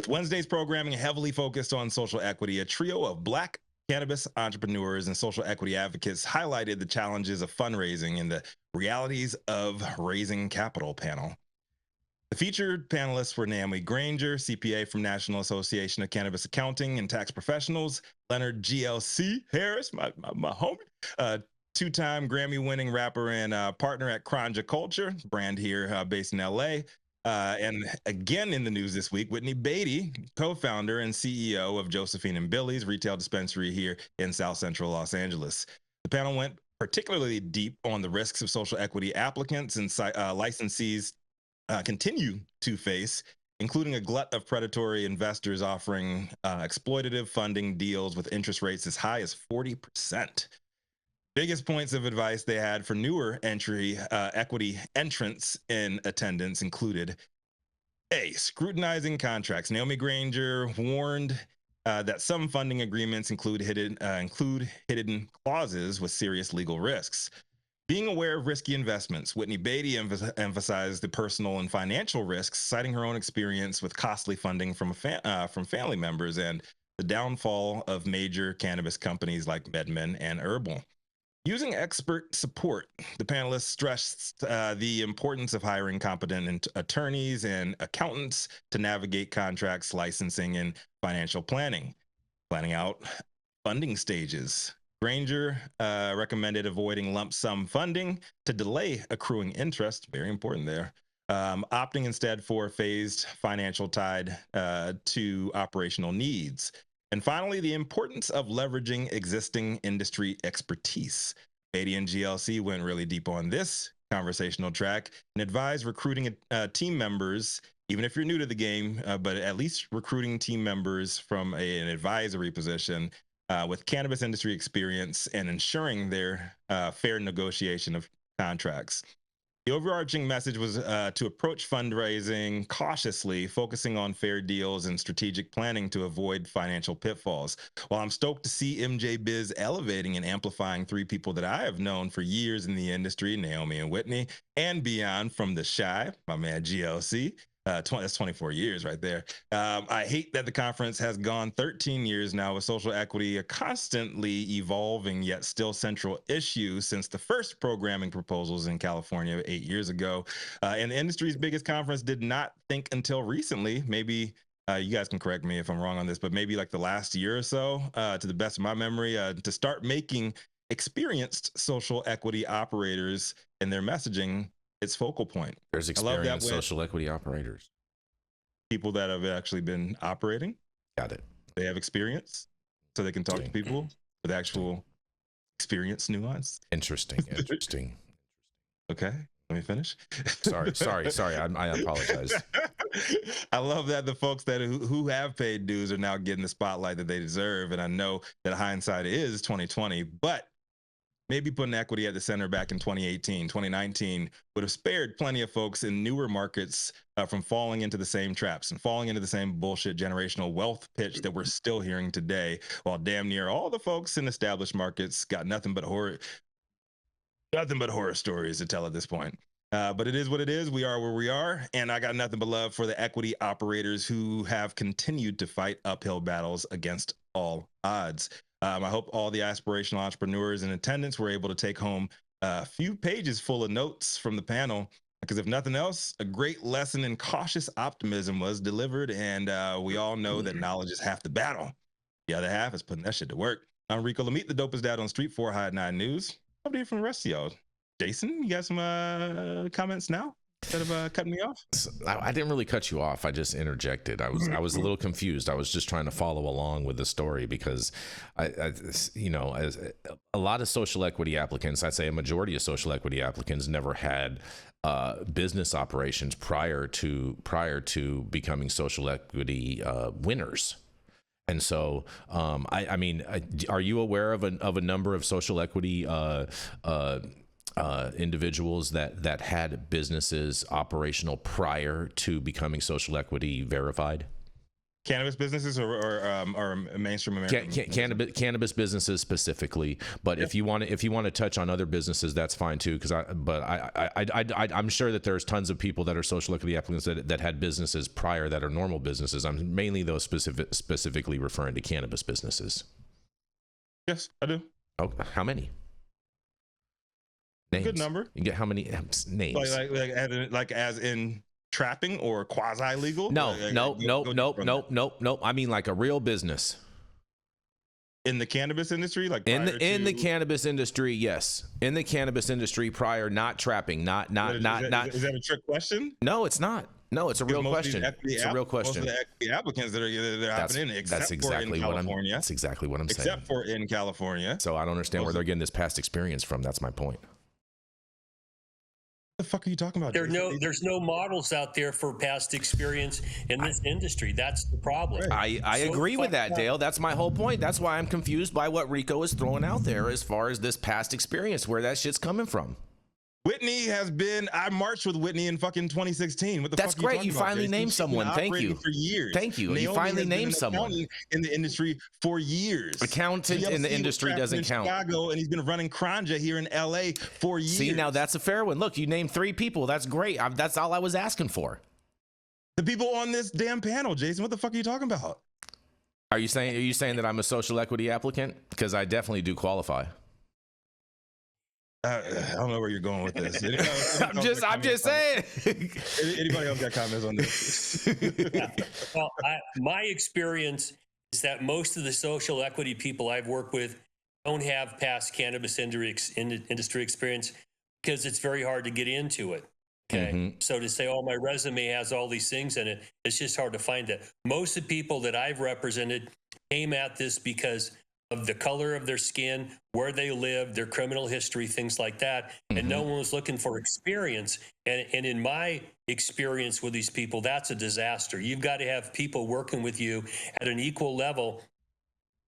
With Wednesday's programming heavily focused on social equity, a trio of Black cannabis entrepreneurs and social equity advocates highlighted the challenges of fundraising and the realities of raising capital panel. The featured panelists were Naomi Granger, CPA from National Association of Cannabis Accounting and Tax Professionals, Leonard GLC Harris, my homie, two-time Grammy-winning rapper and partner at Cranja Culture, brand here based in LA. And again in the news this week, Whitney Beatty, co-founder and CEO of Josephine and Billy's retail dispensary here in South Central Los Angeles. The panel went particularly deep on the risks of social equity applicants and licensees continue to face, including a glut of predatory investors offering exploitative funding deals with interest rates as high as 40%. Biggest points of advice they had for newer equity entrants in attendance included: A, scrutinizing contracts. Naomi Granger warned that some funding agreements include hidden clauses with serious legal risks. Being aware of risky investments, Whitney Beatty emphasized the personal and financial risks, citing her own experience with costly funding from family members and the downfall of major cannabis companies like MedMen and Herbal. Using expert support, the panelists stressed the importance of hiring competent attorneys and accountants to navigate contracts, licensing, and financial planning. Planning out funding stages. Granger recommended avoiding lump sum funding to delay accruing interest, very important there, opting instead for phased financial tied to operational needs. And finally, the importance of leveraging existing industry expertise. Beatty and GLC went really deep on this conversational track and advised recruiting team members, even if you're new to the game, but at least recruiting team members from an advisory position with cannabis industry experience and ensuring their fair negotiation of contracts. The overarching message was to approach fundraising cautiously, focusing on fair deals and strategic planning to avoid financial pitfalls. While I'm stoked to see MJ Biz elevating and amplifying three people that I have known for years in the industry, Naomi and Whitney, and beyond from the Shy, my man GLC, that's 24 years right there. I hate that the conference has gone 13 years now with social equity a constantly evolving yet still central issue since the first programming proposals in California 8 years ago. And the industry's biggest conference did not think until recently, maybe you guys can correct me if I'm wrong on this, but maybe like the last year or so, to the best of my memory, to start making experienced social equity operators and their messaging its focal point. There's experienced social equity operators. People that have actually been operating. Got it. They have experience, so they can talk to people with actual experience nuance. Interesting. Okay, let me finish. Sorry. I apologize. I love that the folks that who have paid dues are now getting the spotlight that they deserve, and I know that hindsight is 2020, but maybe putting equity at the center back in 2018, 2019 would have spared plenty of folks in newer markets from falling into the same traps and falling into the same bullshit generational wealth pitch that we're still hearing today, while damn near all the folks in established markets got nothing but horror stories to tell at this point. But it is what it is. We are where we are. And I got nothing but love for the equity operators who have continued to fight uphill battles against all odds. I hope all the aspirational entrepreneurs in attendance were able to take home a few pages full of notes from the panel, because if nothing else, a great lesson in cautious optimism was delivered. And we all know that knowledge is half the battle. The other half is putting that shit to work. I'm Rico Lamitte, the dopest dad on Street 4 High 9 News. Hope to hear from the rest of y'all. Jason, you got some comments now instead of cutting me off? I didn't really cut you off. I just interjected. I was a little confused. I was just trying to follow along with the story because as a lot of social equity applicants, I'd say a majority of social equity applicants never had business operations prior to becoming social equity winners. And so, I mean, are you aware of a number of social equity individuals that had businesses operational prior to becoming social equity verified? Cannabis businesses or mainstream American cannabis businesses specifically, but if you want to touch on other businesses, that's fine too. Because I'm sure that there's tons of people that are social equity applicants that had businesses prior that are normal businesses. I'm mainly those specifically referring to cannabis businesses. Yes, I do. Oh, how many? Names. Good number. You get how many names? Like as in trapping or quasi legal? No. I mean like a real business. In the cannabis industry, like in the cannabis industry, yes. In the cannabis industry prior, not trapping, not. Is that a trick question? No, it's not. No, it's a real question. It's a real question. Most of the applicants that are happening, except for in California. That's exactly what I'm saying. Except for in California. So I don't understand where they're getting this past experience from. That's my point. What the fuck are you talking about? There's no models out there for past experience in this industry. That's the problem. I agree with that, Dale. That's my whole point. That's why I'm confused by what Rico is throwing out there as far as this past experience, where that shit's coming from. Whitney I marched with Whitney in fucking 2016. What the That's fuck? That's great. You finally named someone. Thank you. For years. Thank you. Naomi you finally named someone in the industry for years. Accountant in the industry doesn't count. Chicago, and he's been running Kranja here in LA for years. See, now that's a fair one. Look, you named 3 people. That's great. That's all I was asking for. The people on this damn panel, Jason. What the fuck are you talking about? Are you saying that I'm a social equity applicant? Because I definitely do qualify. I don't know where you're going with this. I'm just saying. Anybody else got comments on this? Well, my experience is that most of the social equity people I've worked with don't have past cannabis industry experience because it's very hard to get into it. Okay. Mm-hmm. So to say, oh, my resume has all these things in it, it's just hard to find that. Most of the people that I've represented came at this because of the color of their skin, where they live, their criminal history, things like that. Mm-hmm. And no one was looking for experience. And in my experience with these people, that's a disaster. You've got to have people working with you at an equal level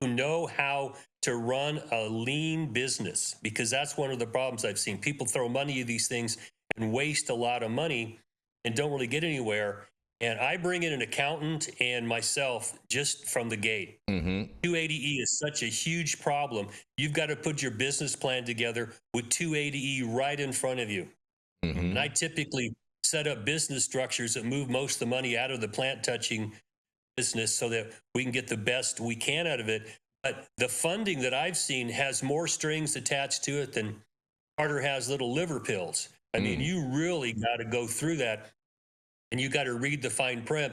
who know how to run a lean business, because that's one of the problems I've seen. People throw money at these things and waste a lot of money and don't really get anywhere. And I bring in an accountant and myself just from the gate. Mm-hmm. 280E is such a huge problem. You've got to put your business plan together with 280E right in front of you. Mm-hmm. And I typically set up business structures that move most of the money out of the plant touching business so that we can get the best we can out of it. But the funding that I've seen has more strings attached to it than Carter has little liver pills. I mean, you really got to go through that. And you got to read the fine print.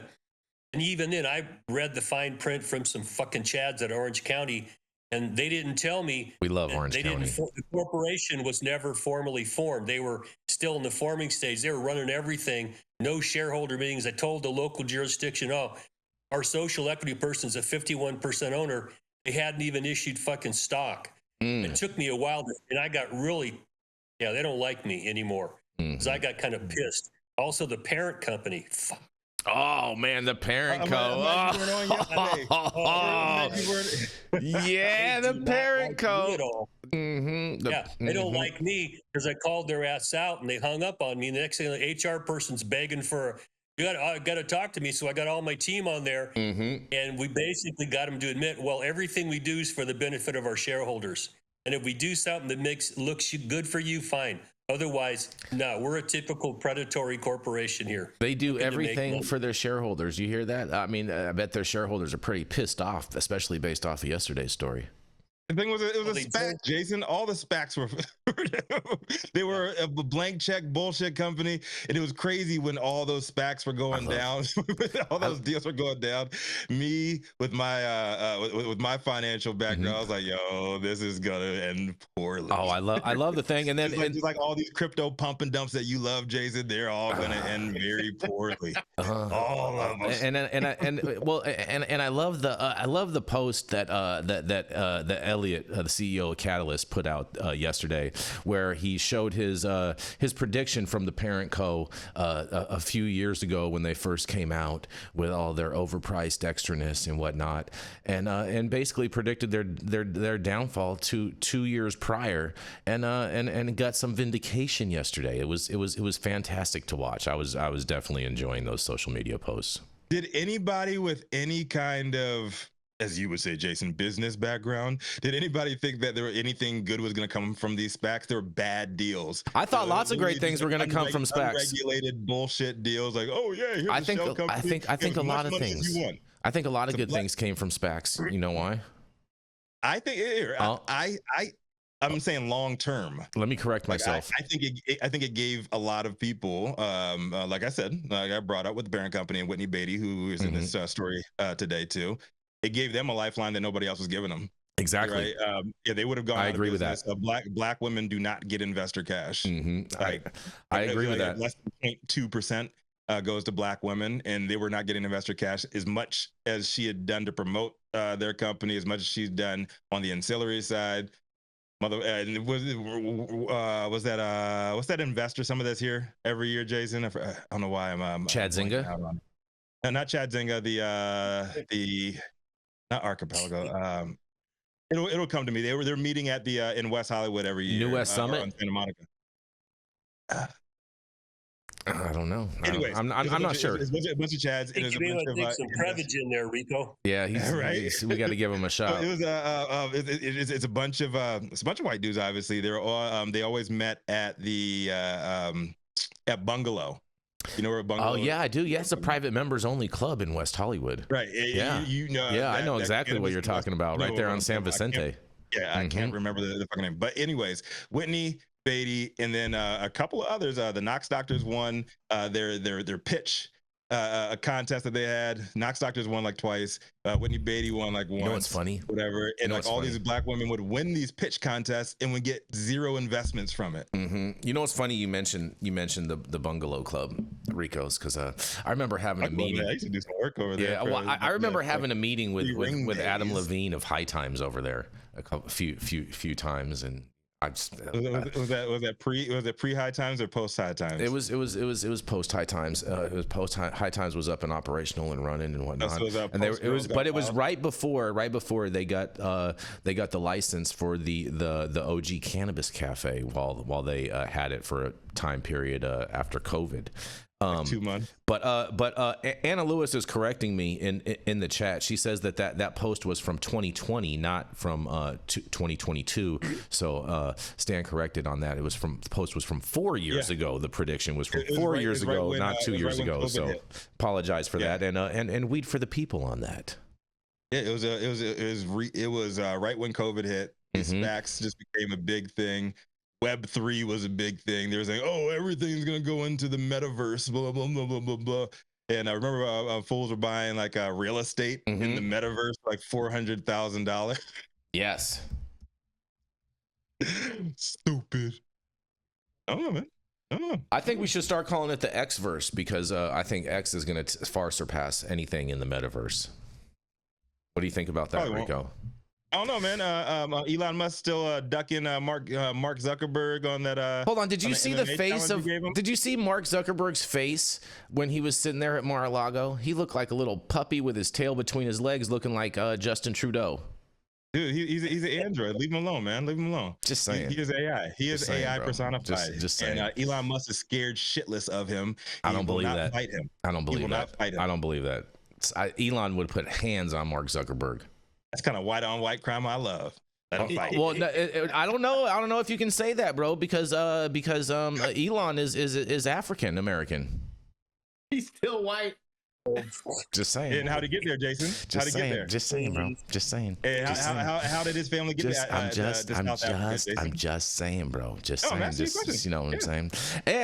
And even then, I read the fine print from some fucking chads at Orange County, and they didn't tell me. We love Orange County. The corporation was never formally formed. They were still in the forming stage. They were running everything. No shareholder meetings. I told the local jurisdiction, oh, our social equity person's a 51% owner. They hadn't even issued fucking stock. It took me a while, and I got really, they don't like me anymore because I got kind of pissed. Also, the parent company. Fuck. Oh man, the parent co. Yeah, the parent co. They don't like me because I called their ass out and they hung up on me. And the next thing, the HR person's begging for, you got to talk to me. So I got all my team on there, and we basically got them to admit, well, everything we do is for the benefit of our shareholders. And if we do something that looks good for you, fine. Otherwise, no, we're a typical predatory corporation here. They do everything for their shareholders. You hear that? I mean, I bet their shareholders are pretty pissed off, especially based off of yesterday's story. The thing was, it was a SPAC, Jason. All the SPACs were, they were a blank check bullshit company. And it was crazy when all those SPACs were going down. All those deals were going down. Me with my financial background, I was like, yo, this is going to end poorly. Oh, I love the thing. And then just like all these crypto pump and dumps that you love, Jason, they're all going to end very poorly. All of them. And I love the post that Elliot, the CEO of Catalyst, put out yesterday, where he showed his prediction from the parent co a few years ago when they first came out with all their overpriced extraness and whatnot, and basically predicted their downfall 2 years prior, and got some vindication yesterday. It was fantastic to watch. I was definitely enjoying those social media posts. Did anybody with any kind of, as you would say, Jason, business background, did anybody think that there were anything good was going to come from these SPACs? There were bad deals. I thought lots of great things were going to come from SPACs. Unregulated bullshit deals, like, oh yeah, here's I a think shell company. I think a lot of things. I think a lot of good things came from SPACs. You know why? I think I'm saying long term. Let me correct myself. I think it gave a lot of people, like I said, like I brought up with the parent company and Whitney Beatty, who is in this story today too. It gave them a lifeline that nobody else was giving them. Exactly. Right? Yeah, they would have gone. I agree with that. Black women do not get investor cash. I agree with that. Less than 0.2% goes to black women, and they were not getting investor cash as much as she had done to promote their company, as much as she's done on the ancillary side. Was that what's that investor? Some of that's here every year, Jason. I don't know why I'm Chad Zinga. No, not Chad Zinga. The not Archipelago. It'll come to me. They're meeting at the in West Hollywood every year. New West Summit in Santa Monica. I don't know. Anyway, I'm not sure. It's a bunch of Chads. It is a bunch of some Prevage in there, Rico. Yeah, right. We got to give him a shot. It was it's a bunch of white dudes. Obviously, they're all they always met at the at Bungalow. You know where Bungalow? Oh yeah, I do. Yeah, it's a private members only club in West Hollywood. Right. Yeah. You know. Yeah, I know exactly what you're talking about. Right there on San Vicente. I can't remember the fucking name. But anyways, Whitney Beatty, and then a couple of others. The Knox Doctors won their pitch a contest that they had. Knox Doctors won like twice. Whitney Beatty won like once. You know what's funny? Whatever. And like all these black women would win these pitch contests and would get zero investments from it. You know what's funny? You mentioned the Bungalow Club, Rico's, because I remember having a meeting. I used to do some work over there. Yeah, well, I remember having a meeting with Adam Levine of High Times over there a few times, and I just was that pre High Times or post High Times? It was post High Times. It was post High Times was up and operational and running and whatnot. It was right before they got the license for the OG Cannabis Cafe while they had it for a time period after COVID. Like 2 months. But Anna Lewis is correcting me in the chat. She says that post was from 2020, not from 2022. So stand corrected on that. The post was from 4 years ago. The prediction was from 4 years ago, not 2 years ago. So apologize for that, and weed for the people on that. Yeah, it was right when COVID hit. SPACs just became a big thing. Web3 was a big thing. They were saying, "Oh, everything's gonna go into the metaverse." Blah blah blah blah blah blah. And I remember fools were buying like real estate in the metaverse, like $400,000. Yes. Stupid. I don't know, man. I don't know. I think we should start calling it the X-verse because I think X is going to far surpass anything in the metaverse. What do you think about that, Rico? I don't know, man. Elon Musk still ducking Mark Zuckerberg on that. Hold on, did you see the face of? Did you see Mark Zuckerberg's face when he was sitting there at Mar-a-Lago? He looked like a little puppy with his tail between his legs, looking like Justin Trudeau. Dude, he's an android. Leave him alone, man. Leave him alone. Just saying. He is AI. He is AI personified. Just saying. And Elon Musk is scared shitless of him. I don't believe that. Fight him. I don't believe that. I don't believe that. Elon would put hands on Mark Zuckerberg. That's kind of white on white crime I love. Well, I don't know. I don't know if you can say that, bro, because Elon is African American. He's still white. Just saying. And how to get there, Jason? How to get there? Just saying, bro. Just saying. And how did his family get there? I'm just saying, bro. Just saying. Just, you know what I'm saying. And